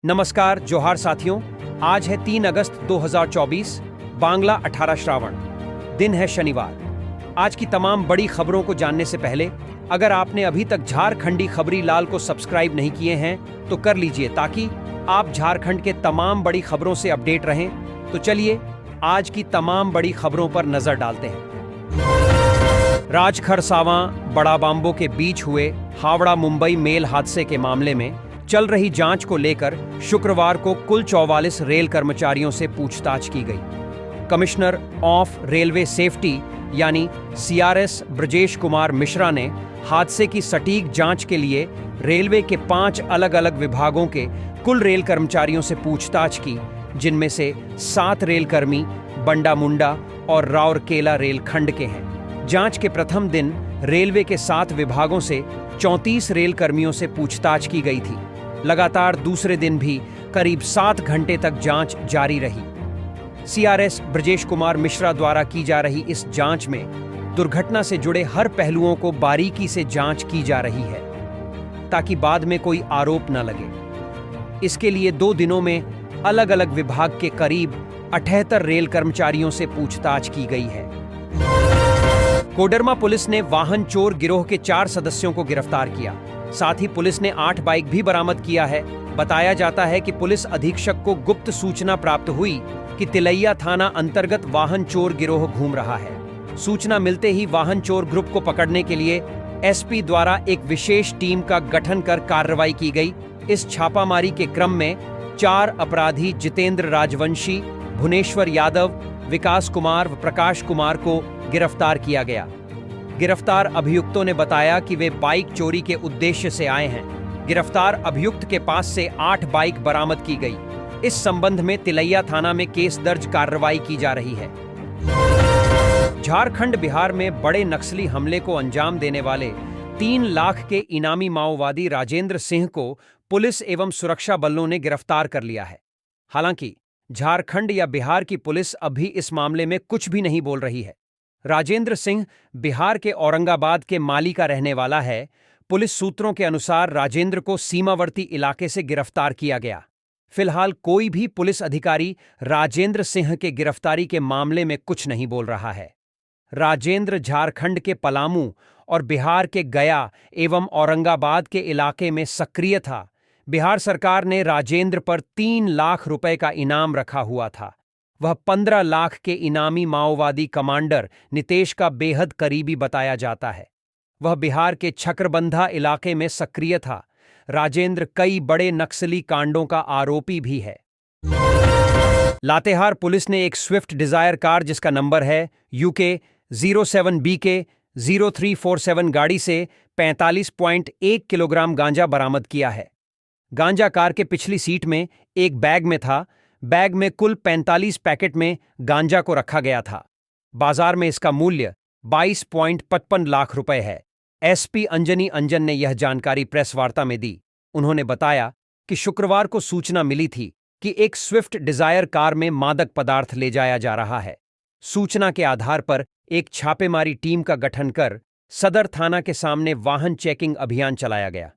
नमस्कार, जोहार साथियों। आज है 3 अगस्त 2024, बांग्ला 18 श्रावण। दिन है शनिवार। आज की तमाम बड़ी खबरों को जानने से पहले अगर आपने अभी तक झारखंडी खबरी लाल को सब्सक्राइब नहीं किए हैं तो कर लीजिए, ताकि आप झारखंड के तमाम बड़ी खबरों से अपडेट रहें। तो चलिए आज की तमाम बड़ी खबरों पर नजर डालते हैं। राजखरसावां बड़ा बांबो के बीच हुए हावड़ा मुंबई मेल हादसे के मामले में चल रही जांच को लेकर शुक्रवार को कुल 44 रेल कर्मचारियों से पूछताछ की गई। कमिश्नर ऑफ रेलवे सेफ्टी यानी सीआरएस ब्रजेश कुमार मिश्रा ने हादसे की सटीक जांच के लिए रेलवे के 5 अलग-अलग विभागों के कुल रेल कर्मचारियों से पूछताछ की, जिनमें से 7 रेलकर्मी बंडा मुंडा और राउरकेला रेलखंड के हैं। जांच के प्रथम दिन रेलवे के 7 विभागों से 34 रेलकर्मियों से पूछताछ की गई थी। लगातार दूसरे दिन भी करीब 7 घंटे तक जांच जारी रही। सीआरएस ब्रजेश कुमार मिश्रा द्वारा की जा रही इस जांच में दुर्घटना से जुड़े हर पहलुओं को बारीकी से जांच की जा रही है, ताकि बाद में कोई आरोप न लगे। इसके लिए 2 दिनों में अलग-अलग विभाग के करीब 78 रेल कर्मचारियों से पूछताछ की गई है। कोडरमा पुलिस ने वाहन चोर गिरोह के 4 सदस्यों को गिरफ्तार किया। साथ ही पुलिस ने 8 बाइक भी बरामद किया है। बताया जाता है कि पुलिस अधीक्षक को गुप्त सूचना प्राप्त हुई कि तिलैया थाना अंतर्गत वाहन चोर गिरोह घूम रहा है। सूचना मिलते ही वाहन चोर ग्रुप को पकड़ने के लिए एसपी द्वारा एक विशेष टीम का गठन कर कार्रवाई की गई। इस छापामारी के क्रम में 4 अपराधी जितेंद्र राजवंशी, भुवनेश्वर यादव, विकास कुमार व प्रकाश कुमार को गिरफ्तार किया गया। गिरफ्तार अभियुक्तों ने बताया कि वे बाइक चोरी के उद्देश्य से आए हैं। गिरफ्तार अभियुक्त के पास से 8 बाइक बरामद की गई। इस संबंध में तिलैया थाना में केस दर्ज कार्रवाई की जा रही है। झारखंड बिहार में बड़े नक्सली हमले को अंजाम देने वाले 3 लाख के इनामी माओवादी राजेंद्र सिंह को पुलिस एवं सुरक्षा बलों ने गिरफ्तार कर लिया है। हालांकि झारखंड या बिहार की पुलिस अभी इस मामले में कुछ भी नहीं बोल रही है। राजेंद्र सिंह बिहार के औरंगाबाद के माली का रहने वाला है। पुलिस सूत्रों के अनुसार राजेंद्र को सीमावर्ती इलाके से गिरफ्तार किया गया। फिलहाल कोई भी पुलिस अधिकारी राजेंद्र सिंह के गिरफ्तारी के मामले में कुछ नहीं बोल रहा है। राजेंद्र झारखंड के पलामू और बिहार के गया एवं औरंगाबाद के इलाके में सक्रिय था। बिहार सरकार ने राजेंद्र पर 3 लाख रुपए का इनाम रखा हुआ था। वह 15 लाख के इनामी माओवादी कमांडर नितेश का बेहद करीबी बताया जाता है। वह बिहार के छकरबंधा इलाके में सक्रिय था। राजेंद्र कई बड़े नक्सली कांडों का आरोपी भी है। लातेहार पुलिस ने एक स्विफ्ट डिजायर कार जिसका नंबर है UK 07BK 0347 गाड़ी से 45.1 किलोग्राम गांजा बरामद किया है। गांजा कार के पिछली सीट में एक बैग में था। बैग में कुल 45 पैकेट में गांजा को रखा गया था। बाजार में इसका मूल्य 22.55 लाख रुपए है। एसपी अंजनी अंजन ने यह जानकारी प्रेस वार्ता में दी। उन्होंने बताया कि शुक्रवार को सूचना मिली थी कि एक स्विफ्ट डिजायर कार में मादक पदार्थ ले जाया जा रहा है। सूचना के आधार पर एक छापेमारी टीम का गठन कर सदर थाना के सामने वाहन चेकिंग अभियान चलाया गया।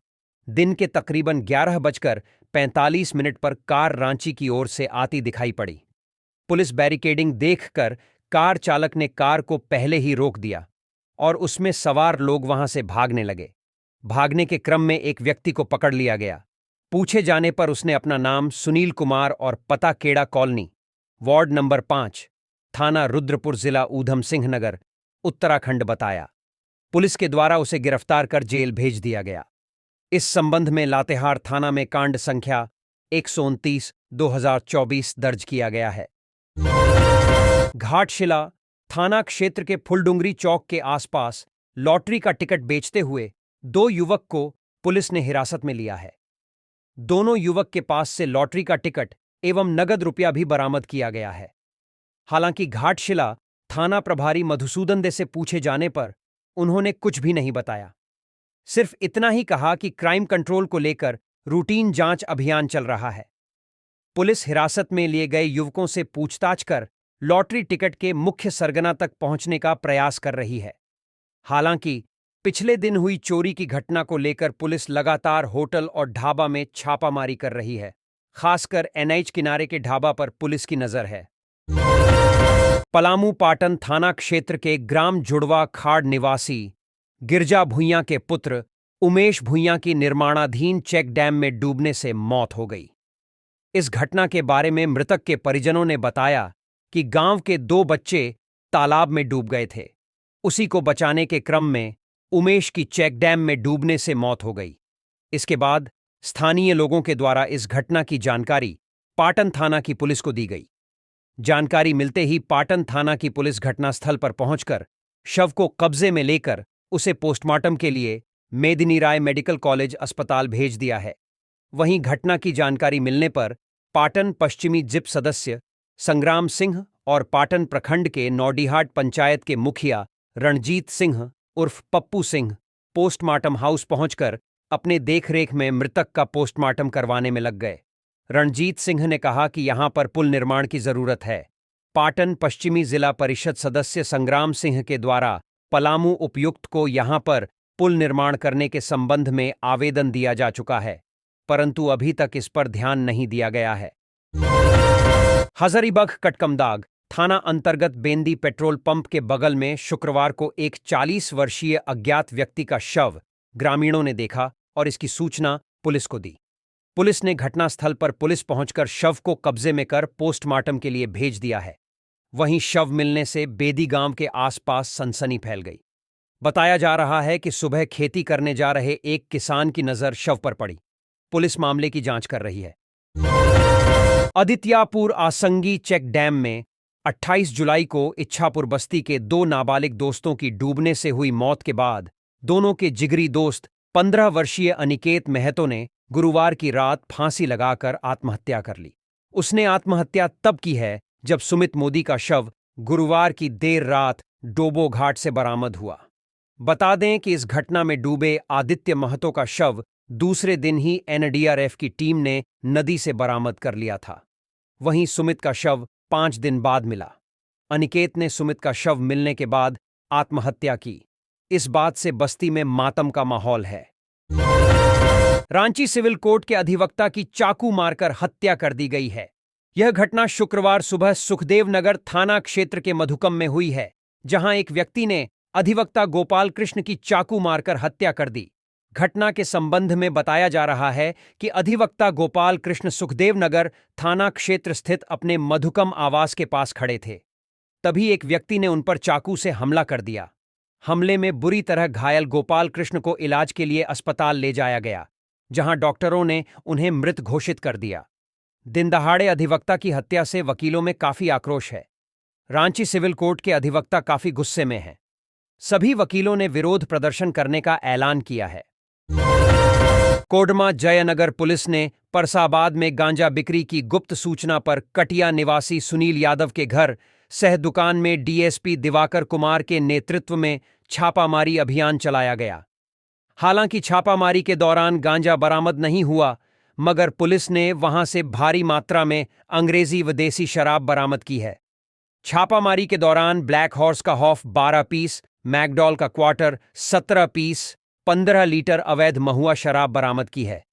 दिन के तकरीबन 11:45 पर कार रांची की ओर से आती दिखाई पड़ी। पुलिस बैरिकेडिंग देखकर कार चालक ने कार को पहले ही रोक दिया और उसमें सवार लोग वहां से भागने लगे। भागने के क्रम में एक व्यक्ति को पकड़ लिया गया। पूछे जाने पर उसने अपना नाम सुनील कुमार और पता केड़ा कॉलोनी, वार्ड नंबर 5, थाना रुद्रपुर, जिला ऊधम सिंह नगर, उत्तराखंड बताया। पुलिस के द्वारा उसे गिरफ्तार कर जेल भेज दिया गया। इस संबंध में लातेहार थाना में कांड संख्या 129/2024 दर्ज किया गया है। घाटशिला थाना क्षेत्र के फुलडुंगरी चौक के आसपास लॉटरी का टिकट बेचते हुए 2 युवक को पुलिस ने हिरासत में लिया है। दोनों युवक के पास से लॉटरी का टिकट एवं नगद रुपया भी बरामद किया गया है। हालांकि घाटशिला थाना प्रभारी मधुसूदन दे से पूछे जाने पर उन्होंने कुछ भी नहीं बताया। सिर्फ इतना ही कहा कि क्राइम कंट्रोल को लेकर रूटीन जांच अभियान चल रहा है। पुलिस हिरासत में लिए गए युवकों से पूछताछ कर लॉटरी टिकट के मुख्य सरगना तक पहुंचने का प्रयास कर रही है। हालांकि पिछले दिन हुई चोरी की घटना को लेकर पुलिस लगातार होटल और ढाबा में छापामारी कर रही है। खासकर एनएच किनारे के ढाबा पर पुलिस की नजर है। पलामू पाटन थाना क्षेत्र के ग्राम जुड़वा खाड़ निवासी गिरजा भुइयां के पुत्र उमेश भुइयां की निर्माणाधीन चेक डैम में डूबने से मौत हो गई। इस घटना के बारे में मृतक के परिजनों ने बताया कि गांव के 2 बच्चे तालाब में डूब गए थे। उसी को बचाने के क्रम में उमेश की चेक डैम में डूबने से मौत हो गई। इसके बाद स्थानीय लोगों के द्वारा इस घटना की जानकारी पाटन थाना की पुलिस को दी गई। जानकारी मिलते ही पाटन थाना की पुलिस घटनास्थल पर पहुंचकर शव को कब्जे में लेकर उसे पोस्टमार्टम के लिए मेदिनी राय मेडिकल कॉलेज अस्पताल भेज दिया है। वहीं घटना की जानकारी मिलने पर पाटन पश्चिमी जिप सदस्य संग्राम सिंह और पाटन प्रखंड के नौडीहाट पंचायत के मुखिया रणजीत सिंह उर्फ पप्पू सिंह पोस्टमार्टम हाउस पहुंचकर अपने देखरेख में मृतक का पोस्टमार्टम करवाने में लग गए। रणजीत सिंह ने कहा कि यहां पर पुल निर्माण की जरूरत है। पाटन पश्चिमी जिला परिषद सदस्य संग्राम सिंह के द्वारा पलामू उपायुक्त को यहां पर पुल निर्माण करने के संबंध में आवेदन दिया जा चुका है, परंतु अभी तक इस पर ध्यान नहीं दिया गया है। हजारीबाग कटकमदाग थाना अंतर्गत बेंदी पेट्रोल पंप के बगल में शुक्रवार को एक 40 वर्षीय अज्ञात व्यक्ति का शव ग्रामीणों ने देखा और इसकी सूचना पुलिस को दी। पुलिस ने घटनास्थल पर पुलिस पहुंचकर शव को कब्जे में कर पोस्टमार्टम के लिए भेज दिया है। वहीं शव मिलने से बेदी गांव के आसपास सनसनी फैल गई। बताया जा रहा है कि सुबह खेती करने जा रहे एक किसान की नजर शव पर पड़ी। पुलिस मामले की जांच कर रही है। आदित्यापुर आसंगी चेक डैम में 28 जुलाई को इच्छापुर बस्ती के 2 नाबालिग दोस्तों की डूबने से हुई मौत के बाद दोनों के जिगरी दोस्त 15 वर्षीय अनिकेत महतो ने गुरुवार की रात फांसी लगाकर आत्महत्या कर ली। उसने आत्महत्या तब की है जब सुमित मोदी का शव गुरुवार की देर रात डोबो घाट से बरामद हुआ। बता दें कि इस घटना में डूबे आदित्य महतो का शव दूसरे दिन ही एनडीआरएफ की टीम ने नदी से बरामद कर लिया था। वहीं सुमित का शव 5 दिन बाद मिला। अनिकेत ने सुमित का शव मिलने के बाद आत्महत्या की। इस बात से बस्ती में मातम का माहौल है। रांची सिविल कोर्ट के अधिवक्ता की चाकू मारकर हत्या कर दी गई है। यह घटना शुक्रवार सुबह सुखदेव नगर थाना क्षेत्र के मधुकम में हुई है, जहां एक व्यक्ति ने अधिवक्ता गोपाल कृष्ण की चाकू मारकर हत्या कर दी। घटना के संबंध में बताया जा रहा है कि अधिवक्ता गोपाल कृष्ण सुखदेव नगर थाना क्षेत्र स्थित अपने मधुकम आवास के पास खड़े थे। तभी एक व्यक्ति ने उन पर चाकू से हमला कर दिया। हमले में बुरी तरह घायल गोपाल कृष्ण को इलाज के लिए अस्पताल ले जाया गया, जहां डॉक्टरों ने उन्हें मृत घोषित कर दिया। दिनदहाड़े अधिवक्ता की हत्या से वकीलों में काफी आक्रोश है। रांची सिविल कोर्ट के अधिवक्ता काफी गुस्से में हैं। सभी वकीलों ने विरोध प्रदर्शन करने का ऐलान किया है। कोडरमा जयनगर पुलिस ने परसाबाद में गांजा बिक्री की गुप्त सूचना पर कटिया निवासी सुनील यादव के घर सह दुकान में डीएसपी दिवाकर कुमार के नेतृत्व में छापामारी अभियान चलाया गया। हालांकि छापामारी के दौरान गांजा बरामद नहीं हुआ, मगर पुलिस ने वहां से भारी मात्रा में अंग्रेजी व देसी शराब बरामद की है। छापामारी के दौरान ब्लैक हॉर्स का हॉफ 12 पीस, मैकडॉल का क्वार्टर 17 पीस, 15 लीटर अवैध महुआ शराब बरामद की है।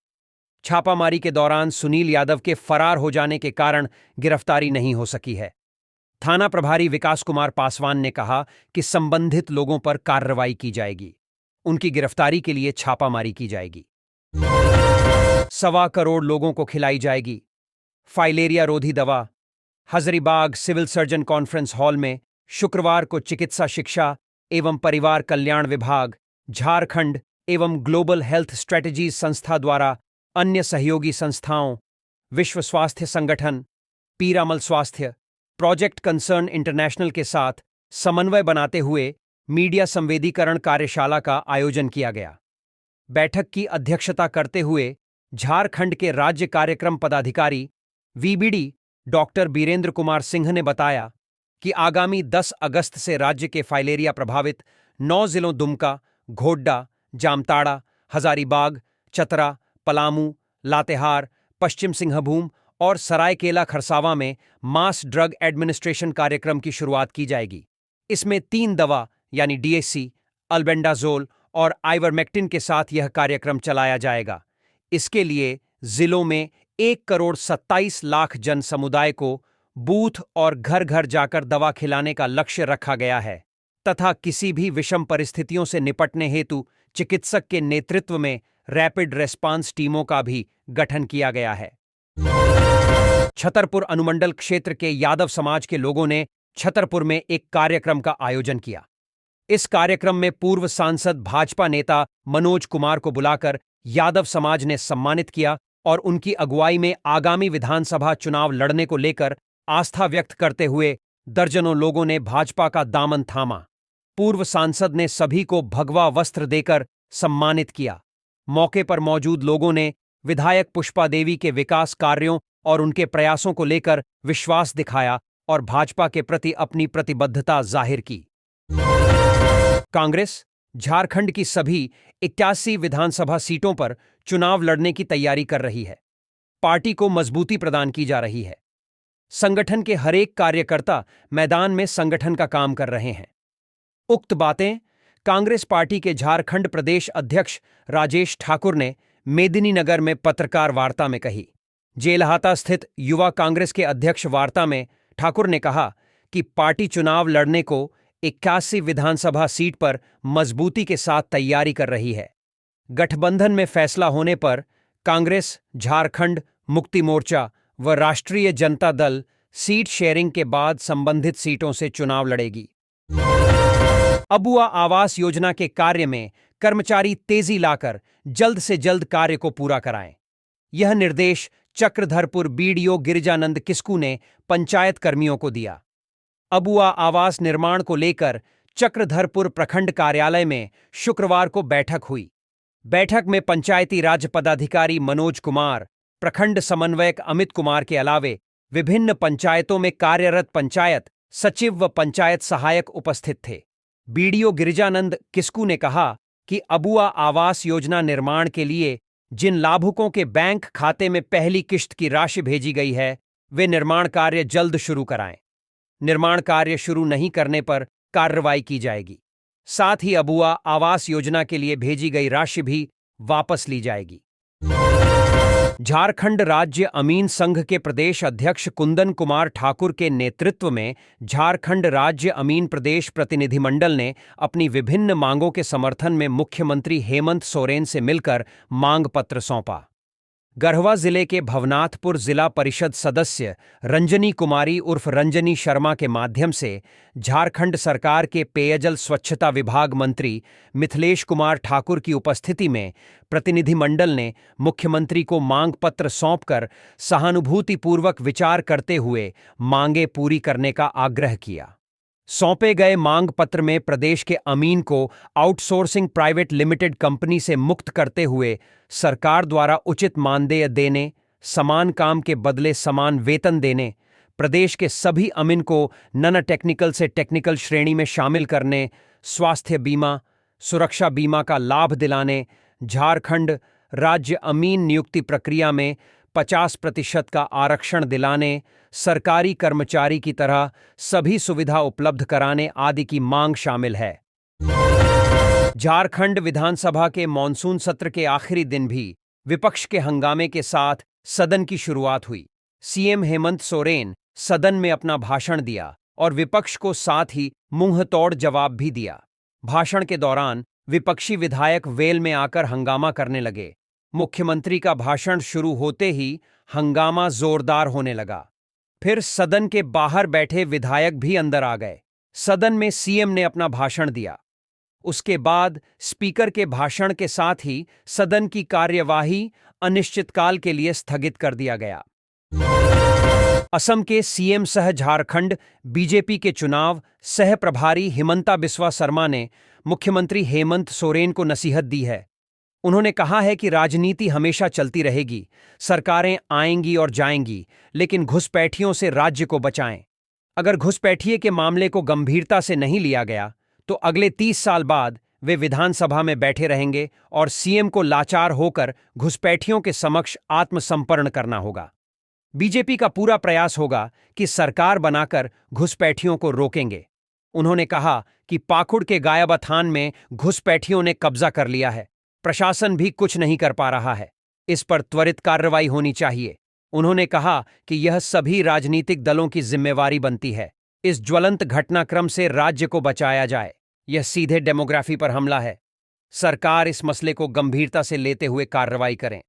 छापामारी के दौरान सुनील यादव के फरार हो जाने के कारण गिरफ्तारी नहीं हो सकी है। थाना प्रभारी विकास कुमार पासवान ने कहा कि संबंधित लोगों पर कार्रवाई की जाएगी। उनकी गिरफ्तारी के लिए छापामारी की जाएगी। 1.25 करोड़ लोगों को खिलाई जाएगी फाइलेरिया रोधी दवा। Hazaribagh civil surgeon conference hall में शुक्रवार को चिकित्सा शिक्षा एवं परिवार कल्याण विभाग, झारखंड एवं ग्लोबल हेल्थ स्ट्रेटजीज संस्था द्वारा अन्य सहयोगी संस्थाओं, विश्व स्वास्थ्य संगठन, पीरामल स्वास्थ्य, प्रोजेक्ट कंसर्न इंटरनेशनल के साथ समन्वय बनाते हुए मीडिया संवेदीकरण कार्यशाला का आयोजन किया गया। बैठक की अध्यक्षता करते हुए झारखंड के राज्य कार्यक्रम पदाधिकारी वीबीडी डॉक्टर बीरेंद्र कुमार सिंह ने बताया कि आगामी 10 अगस्त से राज्य के फाइलेरिया प्रभावित 9 जिलों दुमका, घोड्डा, जामताड़ा, हजारीबाग, चतरा, पलामू, लातेहार, पश्चिम सिंहभूम और सरायकेला खरसावां में मास ड्रग एडमिनिस्ट्रेशन कार्यक्रम की शुरुआत की जाएगी। इसमें 3 दवा यानी डीएसी, अल्बेंडाजोल और आइवरमेक्टिन के साथ यह कार्यक्रम चलाया जाएगा। इसके लिए जिलों में 1,27,00,000 जन समुदाय को बूथ और घर घर जाकर दवा खिलाने का लक्ष्य रखा गया है तथा किसी भी विषम परिस्थितियों से निपटने हेतु चिकित्सक के नेतृत्व में रैपिड रेस्पॉन्स टीमों का भी गठन किया गया है। छतरपुर अनुमंडल क्षेत्र के यादव समाज के लोगों ने छतरपुर में एक कार्यक्रम का आयोजन किया। इस कार्यक्रम में पूर्व सांसद भाजपा नेता मनोज कुमार को बुलाकर यादव समाज ने सम्मानित किया और उनकी अगुवाई में आगामी विधानसभा चुनाव लड़ने को लेकर आस्था व्यक्त करते हुए दर्जनों लोगों ने भाजपा का दामन थामा। पूर्व सांसद ने सभी को भगवा वस्त्र देकर सम्मानित किया। मौके पर मौजूद लोगों ने विधायक पुष्पा देवी के विकास कार्यों और उनके प्रयासों को लेकर विश्वास दिखाया और भाजपा के प्रति अपनी प्रतिबद्धता जाहिर की। कांग्रेस झारखंड की सभी 81 विधानसभा सीटों पर चुनाव लड़ने की तैयारी कर रही है। पार्टी को मजबूती प्रदान की जा रही है। संगठन के हरेक कार्यकर्ता मैदान में संगठन का काम कर रहे हैं। उक्त बातें कांग्रेस पार्टी के झारखंड प्रदेश अध्यक्ष राजेश ठाकुर ने मेदिनीनगर में पत्रकार वार्ता में कही। जेलहाता स्थित युवा कांग्रेस के अध्यक्ष वार्ता में ठाकुर ने कहा कि पार्टी चुनाव लड़ने को 81 विधानसभा सीट पर मजबूती के साथ तैयारी कर रही है। गठबंधन में फैसला होने पर कांग्रेस, झारखंड मुक्ति मोर्चा व राष्ट्रीय जनता दल सीट शेयरिंग के बाद संबंधित सीटों से चुनाव लड़ेगी। अबुआ आवास योजना के कार्य में कर्मचारी तेजी लाकर जल्द से जल्द कार्य को पूरा कराएं। यह निर्देश चक्रधरपुर बीडीओ गिरिजानंद किस्कू ने पंचायत कर्मियों को दिया। अबुआ आवास निर्माण को लेकर चक्रधरपुर प्रखंड कार्यालय में शुक्रवार को बैठक हुई। बैठक में पंचायती राज पदाधिकारी मनोज कुमार, प्रखंड समन्वयक अमित कुमार के अलावे विभिन्न पंचायतों में कार्यरत पंचायत सचिव व पंचायत सहायक उपस्थित थे। बीडीओ गिरिजानंद किस्कू ने कहा कि अबुआ आवास योजना निर्माण के लिए जिन लाभुकों के बैंक खाते में पहली किश्त की राशि भेजी गई है, वे निर्माण कार्य जल्द शुरू कराएं। निर्माण कार्य शुरू नहीं करने पर कार्रवाई की जाएगी। साथ ही अबुआ आवास योजना के लिए भेजी गई राशि भी वापस ली जाएगी। झारखंड राज्य अमीन संघ के प्रदेश अध्यक्ष कुंदन कुमार ठाकुर के नेतृत्व में झारखंड राज्य अमीन प्रदेश प्रतिनिधिमंडल ने अपनी विभिन्न मांगों के समर्थन में मुख्यमंत्री हेमंत सोरेन से मिलकर मांग पत्र सौंपा। गढ़वा जिले के भवनाथपुर जिला परिषद सदस्य रंजनी कुमारी उर्फ रंजनी शर्मा के माध्यम से झारखंड सरकार के पेयजल स्वच्छता विभाग मंत्री मिथिलेश कुमार ठाकुर की उपस्थिति में प्रतिनिधिमंडल ने मुख्यमंत्री को मांग पत्र सौंपकर सहानुभूतिपूर्वक विचार करते हुए मांगें पूरी करने का आग्रह किया। सौंपे गए मांग पत्र में प्रदेश के अमीन को आउटसोर्सिंग प्राइवेट लिमिटेड कंपनी से मुक्त करते हुए सरकार द्वारा उचित मानदेय देने, समान काम के बदले समान वेतन देने, प्रदेश के सभी अमीन को नॉन टेक्निकल से टेक्निकल श्रेणी में शामिल करने, स्वास्थ्य बीमा, सुरक्षा बीमा का लाभ दिलाने, झारखंड राज्य अमीन नियुक्ति प्रक्रिया में 50% का आरक्षण दिलाने, सरकारी कर्मचारी की तरह सभी सुविधा उपलब्ध कराने आदि की मांग शामिल है। झारखंड विधानसभा के मॉनसून सत्र के आखिरी दिन भी विपक्ष के हंगामे के साथ सदन की शुरुआत हुई। सीएम हेमंत सोरेन सदन में अपना भाषण दिया और विपक्ष को साथ ही मुंहतोड़ जवाब भी दिया। भाषण के दौरान विपक्षी विधायक वेल में आकर हंगामा करने लगे। मुख्यमंत्री का भाषण शुरू होते ही हंगामा जोरदार होने लगा। फिर सदन के बाहर बैठे विधायक भी अंदर आ गए। सदन में सीएम ने अपना भाषण दिया। उसके बाद स्पीकर के भाषण के साथ ही सदन की कार्यवाही अनिश्चितकाल के लिए स्थगित कर दिया गया। असम के सीएम सह झारखंड बीजेपी के चुनाव सह प्रभारी हिमंता बिस्वा शर्मा ने मुख्यमंत्री हेमंत सोरेन को नसीहत दी है। उन्होंने कहा है कि राजनीति हमेशा चलती रहेगी, सरकारें आएंगी और जाएंगी, लेकिन घुसपैठियों से राज्य को बचाएं। अगर घुसपैठिए के मामले को गंभीरता से नहीं लिया गया तो अगले 30 साल बाद वे विधानसभा में बैठे रहेंगे और सीएम को लाचार होकर घुसपैठियों के समक्ष आत्मसमर्पण करना होगा। बीजेपी का पूरा प्रयास होगा कि सरकार बनाकर घुसपैठियों को रोकेंगे। उन्होंने कहा कि पाकुड़ के गायबाथान में घुसपैठियों ने कब्जा कर लिया है। प्रशासन भी कुछ नहीं कर पा रहा है। इस पर त्वरित कार्रवाई होनी चाहिए। उन्होंने कहा कि यह सभी राजनीतिक दलों की जिम्मेवारी बनती है इस ज्वलंत घटनाक्रम से राज्य को बचाया जाए। यह सीधे डेमोग्राफी पर हमला है। सरकार इस मसले को गंभीरता से लेते हुए कार्रवाई करें।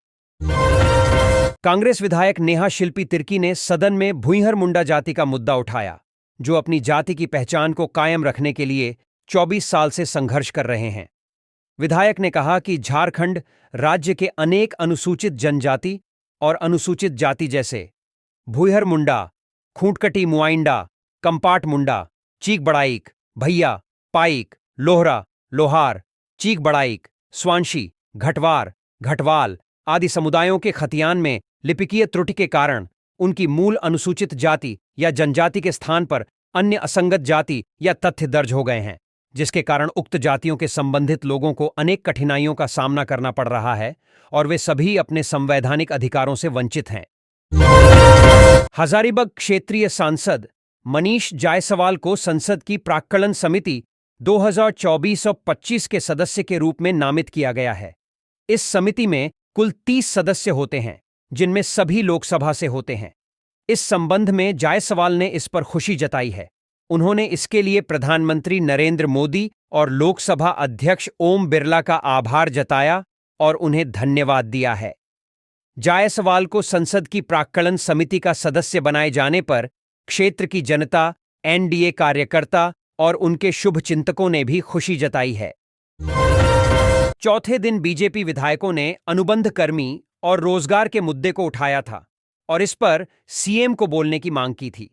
कांग्रेस विधायक नेहा शिल्पी तिर्की ने सदन में भुइंहर मुंडा जाति का मुद्दा उठाया, जो अपनी जाति की पहचान को कायम रखने के लिए 24 साल से संघर्ष कर रहे हैं। विधायक ने कहा कि झारखंड राज्य के अनेक अनुसूचित जनजाति और अनुसूचित जाति जैसे भुइंहर मुंडा, खूंटकटी मुआइंडा, कंपाट मुंडा, चीक बड़ाइक, भैया, पाइक, लोहरा, लोहार, चीक बड़ाइक, स्वांशी, घटवार, घटवाल आदि समुदायों के खतियान में लिपिकीय त्रुटि के कारण उनकी मूल अनुसूचित जाति या जनजाति के स्थान पर अन्य असंगत जाति या तथ्य दर्ज हो गए हैं, जिसके कारण उक्त जातियों के संबंधित लोगों को अनेक कठिनाइयों का सामना करना पड़ रहा है और वे सभी अपने संवैधानिक अधिकारों से वंचित हैं। हजारीबाग क्षेत्रीय सांसद मनीष जायसवाल को संसद की प्राक्कलन समिति 2024 और 25 के सदस्य के रूप में नामित किया गया है। इस समिति में कुल 30 सदस्य होते हैं, जिनमें सभी लोकसभा से होते हैं। इस संबंध में जायसवाल ने इस पर खुशी जताई है। उन्होंने इसके लिए प्रधानमंत्री नरेंद्र मोदी और लोकसभा अध्यक्ष ओम बिरला का आभार जताया और उन्हें धन्यवाद दिया है। जायसवाल को संसद की प्राक्कलन समिति का सदस्य बनाए जाने पर क्षेत्र की जनता, एनडीए कार्यकर्ता और उनके शुभचिंतकों ने भी खुशी जताई है। चौथे दिन बीजेपी विधायकों ने अनुबंध कर्मी और रोजगार के मुद्दे को उठाया था और इस पर सीएम को बोलने की मांग की थी।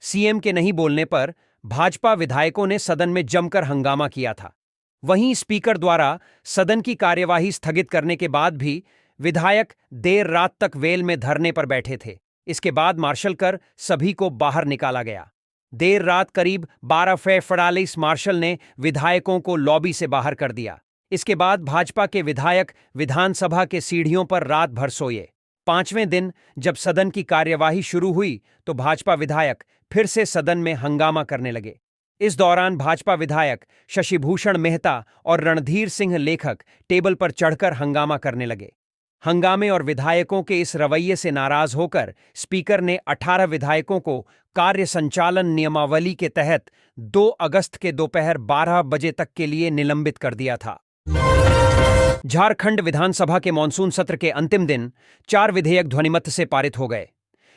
सीएम के नहीं बोलने पर भाजपा विधायकों ने सदन में जमकर हंगामा किया था। वहीं स्पीकर द्वारा सदन की कार्यवाही स्थगित करने के बाद भी विधायक देर रात तक वेल में धरने पर बैठे थे। इसके बाद मार्शल कर सभी को बाहर निकाला गया। देर रात करीब 12:45 मार्शल ने विधायकों को लॉबी से बाहर कर दिया। इसके बाद भाजपा के विधायक विधानसभा के सीढ़ियों पर रात भर सोए। 5वें दिन जब सदन की कार्यवाही शुरू हुई तो भाजपा विधायक फिर से सदन में हंगामा करने लगे। इस दौरान भाजपा विधायक शशिभूषण मेहता और रणधीर सिंह लेखक टेबल पर चढ़कर हंगामा करने लगे। हंगामे और विधायकों के इस रवैये से नाराज होकर स्पीकर ने 18 विधायकों को कार्य संचालन नियमावली के तहत 2 अगस्त के दोपहर 12 बजे तक के लिए निलंबित कर दिया था। झारखंड विधानसभा के मानसून सत्र के अंतिम दिन 4 विधेयक ध्वनिमत से पारित हो गए।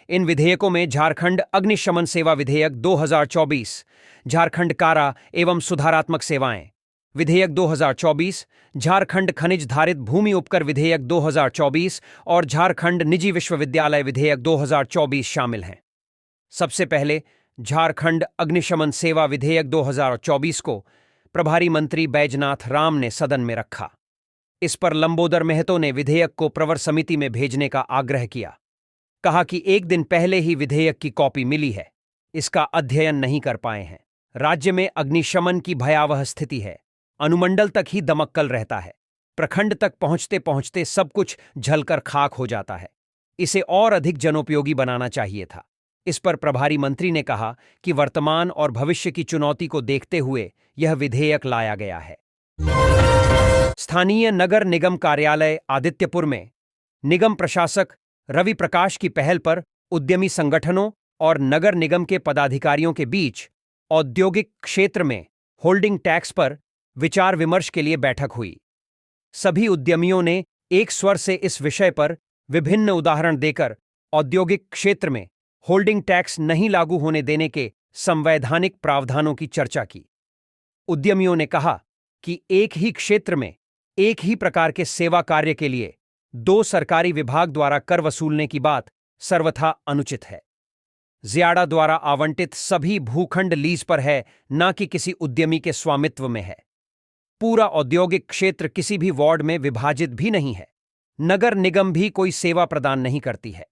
इन विधेयकों में झारखंड अग्निशमन सेवा विधेयक 2024, झारखंड कारा एवं सुधारात्मक सेवाएं विधेयक 2024, झारखंड खनिज धारित भूमि उपकर विधेयक 2024 और झारखंड निजी विश्वविद्यालय विधेयक 2024 शामिल हैं। सबसे पहले झारखंड अग्निशमन सेवा विधेयक 2024 को प्रभारी मंत्री बैजनाथ राम ने सदन में रखा। इस पर लंबोदर महतो ने विधेयक को प्रवर समिति में भेजने का आग्रह किया। कहा कि एक दिन पहले ही विधेयक की कॉपी मिली है, इसका अध्ययन नहीं कर पाए हैं। राज्य में अग्निशमन की भयावह स्थिति है। अनुमंडल तक ही दमक्कल रहता है। प्रखंड तक पहुंचते पहुंचते सब कुछ जलकर खाक हो जाता है। इसे और अधिक जनोपयोगी बनाना चाहिए था। इस पर प्रभारी मंत्री ने कहा कि वर्तमान और भविष्य की चुनौती को देखते हुए यह विधेयक लाया गया है। स्थानीय नगर निगम कार्यालय आदित्यपुर में निगम प्रशासक रवि प्रकाश की पहल पर उद्यमी संगठनों और नगर निगम के पदाधिकारियों के बीच औद्योगिक क्षेत्र में होल्डिंग टैक्स पर विचार विमर्श के लिए बैठक हुई। सभी उद्यमियों ने एक स्वर से इस विषय पर विभिन्न उदाहरण देकर औद्योगिक क्षेत्र में होल्डिंग टैक्स नहीं लागू होने देने के संवैधानिक प्रावधानों की चर्चा की। उद्यमियों ने कहा कि एक ही क्षेत्र में एक ही प्रकार के सेवा कार्य के लिए 2 सरकारी विभाग द्वारा कर वसूलने की बात सर्वथा अनुचित है। ज़्यादा द्वारा आवंटित सभी भूखंड लीज पर है, न कि किसी उद्यमी के स्वामित्व में है। पूरा औद्योगिक क्षेत्र किसी भी वार्ड में विभाजित भी नहीं है। नगर निगम भी कोई सेवा प्रदान नहीं करती है।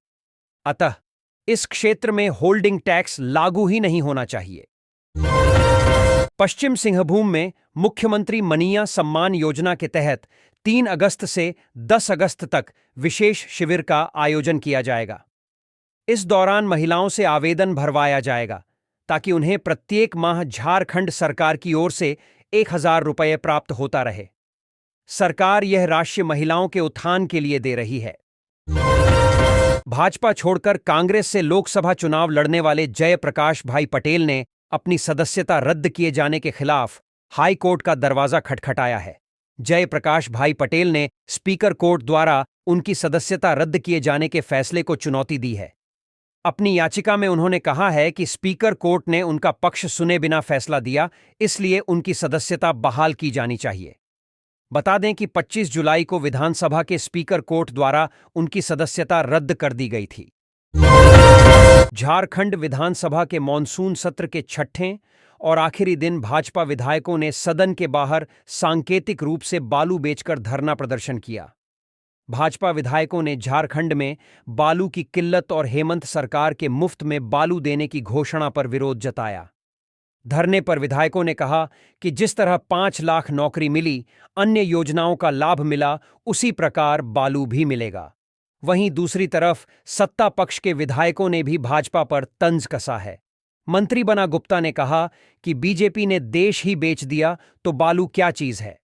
अतः इस क्षेत्र में होल्डिंग टैक्स लागू ही नहीं होना चाहिए। पश्चिम सिंहभूम में मुख्यमंत्री मनीया सम्मान योजना के तहत 3 अगस्त से 10 अगस्त तक विशेष शिविर का आयोजन किया जाएगा। इस दौरान महिलाओं से आवेदन भरवाया जाएगा ताकि उन्हें प्रत्येक माह झारखंड सरकार की ओर से 1000 रुपये प्राप्त होता रहे। सरकार यह राशि महिलाओं के उत्थान के लिए दे रही है। भाजपा छोड़कर कांग्रेस से लोकसभा चुनाव लड़ने वाले जयप्रकाश भाई पटेल ने अपनी सदस्यता रद्द किए जाने के खिलाफ हाई कोर्ट का दरवाजा खटखटाया है। जयप्रकाश भाई पटेल ने स्पीकर कोर्ट द्वारा उनकी सदस्यता रद्द किए जाने के फैसले को चुनौती दी है। अपनी याचिका में उन्होंने कहा है कि स्पीकर कोर्ट ने उनका पक्ष सुने बिना फैसला दिया, इसलिए उनकी सदस्यता बहाल की जानी चाहिए। बता दें कि 25 जुलाई को विधानसभा के स्पीकर कोर्ट द्वारा उनकी सदस्यता रद्द कर दी गई थी। झारखंड विधानसभा के मॉनसून सत्र के छठे और आखिरी दिन भाजपा विधायकों ने सदन के बाहर सांकेतिक रूप से बालू बेचकर धरना प्रदर्शन किया। भाजपा विधायकों ने झारखंड में बालू की किल्लत और हेमंत सरकार के मुफ्त में बालू देने की घोषणा पर विरोध जताया। धरने पर विधायकों ने कहा कि जिस तरह 5 लाख नौकरी मिली, अन्य योजनाओं का लाभ मिला, उसी प्रकार बालू भी मिलेगा। वहीं दूसरी तरफ सत्ता पक्ष के विधायकों ने भी भाजपा पर तंज कसा है। मंत्री बना गुप्ता ने कहा कि बीजेपी ने देश ही बेच दिया तो बालू क्या चीज है।